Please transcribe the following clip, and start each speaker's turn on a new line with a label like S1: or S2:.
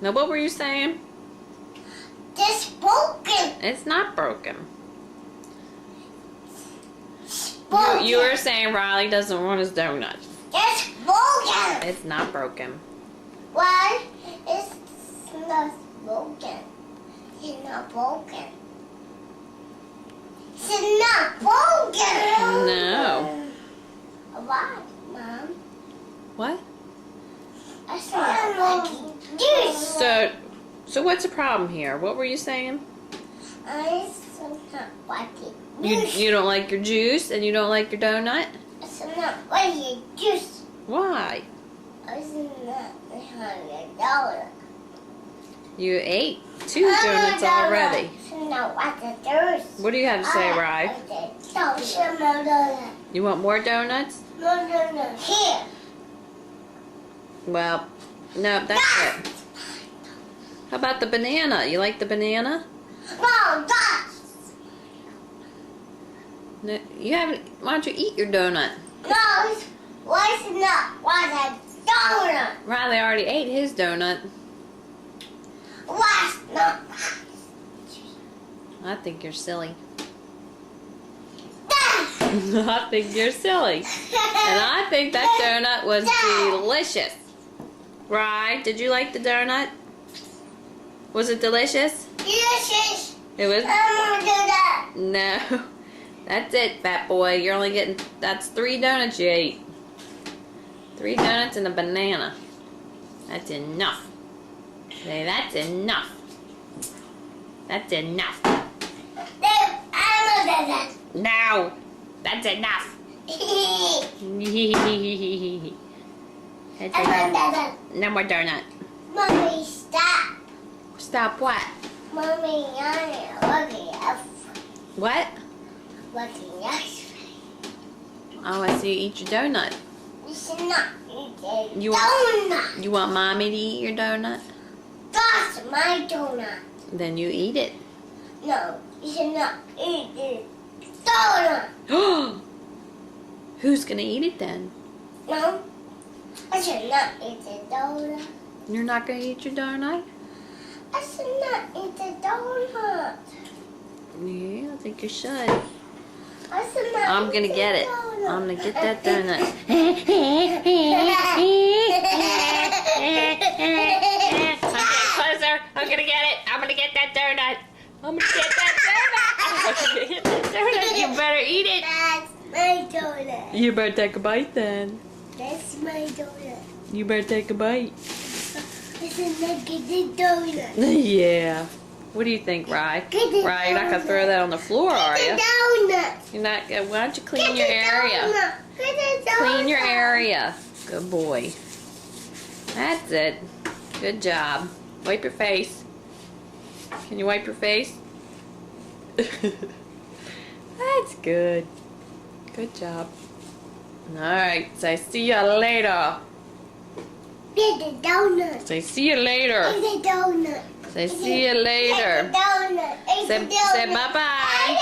S1: Now, what were you saying?
S2: It's broken.
S1: It's not broken.
S2: Broken.
S1: You were saying Riley doesn't want his donut.
S2: It's broken.
S1: It's not broken.
S2: Why? It's not broken. It's not broken. It's not broken.
S1: No.
S2: Why, Mom?
S1: What?
S2: It's not like this.
S1: So what's the problem here? What were you saying?
S2: It's not like it.
S1: You don't like your juice and you don't like your donut?
S2: It's not like it juice.
S1: Why?
S2: It's not like $100.
S1: You ate 2 donuts already.
S2: It's not like the juice.
S1: What do you have to say, Rye? You want more donuts?
S2: No. Here.
S1: Well, no, that's it. How about the banana? You like the banana?
S2: No, that's.
S1: No, you haven't. Why don't you eat your donut?
S2: No, why is not like a donut?
S1: Riley already ate his donut.
S2: Why's not?
S1: I think you're silly.
S2: That.
S1: I think you're silly. And I think that donut was delicious. Rye, did you like the donut? Was it delicious?
S2: Yes.
S1: It was.
S2: I want to do that.
S1: No. That's it, fat boy. You're only getting. That's 3 donuts you ate. 3 donuts and a banana. That's enough. Say, that's enough. That's enough.
S2: I want to do that.
S1: No. That's enough. That's
S2: I
S1: enough.
S2: want that.
S1: No more donut.
S2: Mommy, stop.
S1: Stop what?
S2: Mommy, I'm
S1: What?
S2: looking at
S1: Oh, I see you eat your donut.
S2: You should not eat a
S1: You
S2: donut.
S1: You want mommy to eat your donut?
S2: That's my donut.
S1: Then you eat it.
S2: No, you should not eat the donut.
S1: Who's gonna eat it then?
S2: No, I should not eat the donut.
S1: You're not gonna eat your donut?
S2: I should not eat the donut.
S1: Yeah, I think you should.
S2: I should not
S1: I'm
S2: eat
S1: gonna
S2: the
S1: get it.
S2: donut.
S1: I'm gonna get that donut. Closer. I'm gonna get it. I'm gonna get that donut. I'm gonna get that donut. I'm gonna get that donut. You better eat it.
S2: That's my donut.
S1: You better take a bite then.
S2: That's my donut.
S1: You better take a bite.
S2: I should not get the donut.
S1: Yeah. What do you think, Rye?
S2: Get the
S1: Rye, you're not gonna
S2: donut.
S1: throw that on the floor, are
S2: Get
S1: you?
S2: the donut.
S1: You're not gonna. Why don't you clean
S2: Get
S1: your
S2: the
S1: area?
S2: donut. Get the donut.
S1: Clean your area. Good boy. That's it. Good job. Wipe your face. Can you wipe your face? That's good. Good job. Alright, say see you later.
S2: Get the donut.
S1: Say see you later.
S2: Get the donut.
S1: Say see you later.
S2: Get the donut. Get
S1: Say
S2: the donut.
S1: bye bye.
S2: I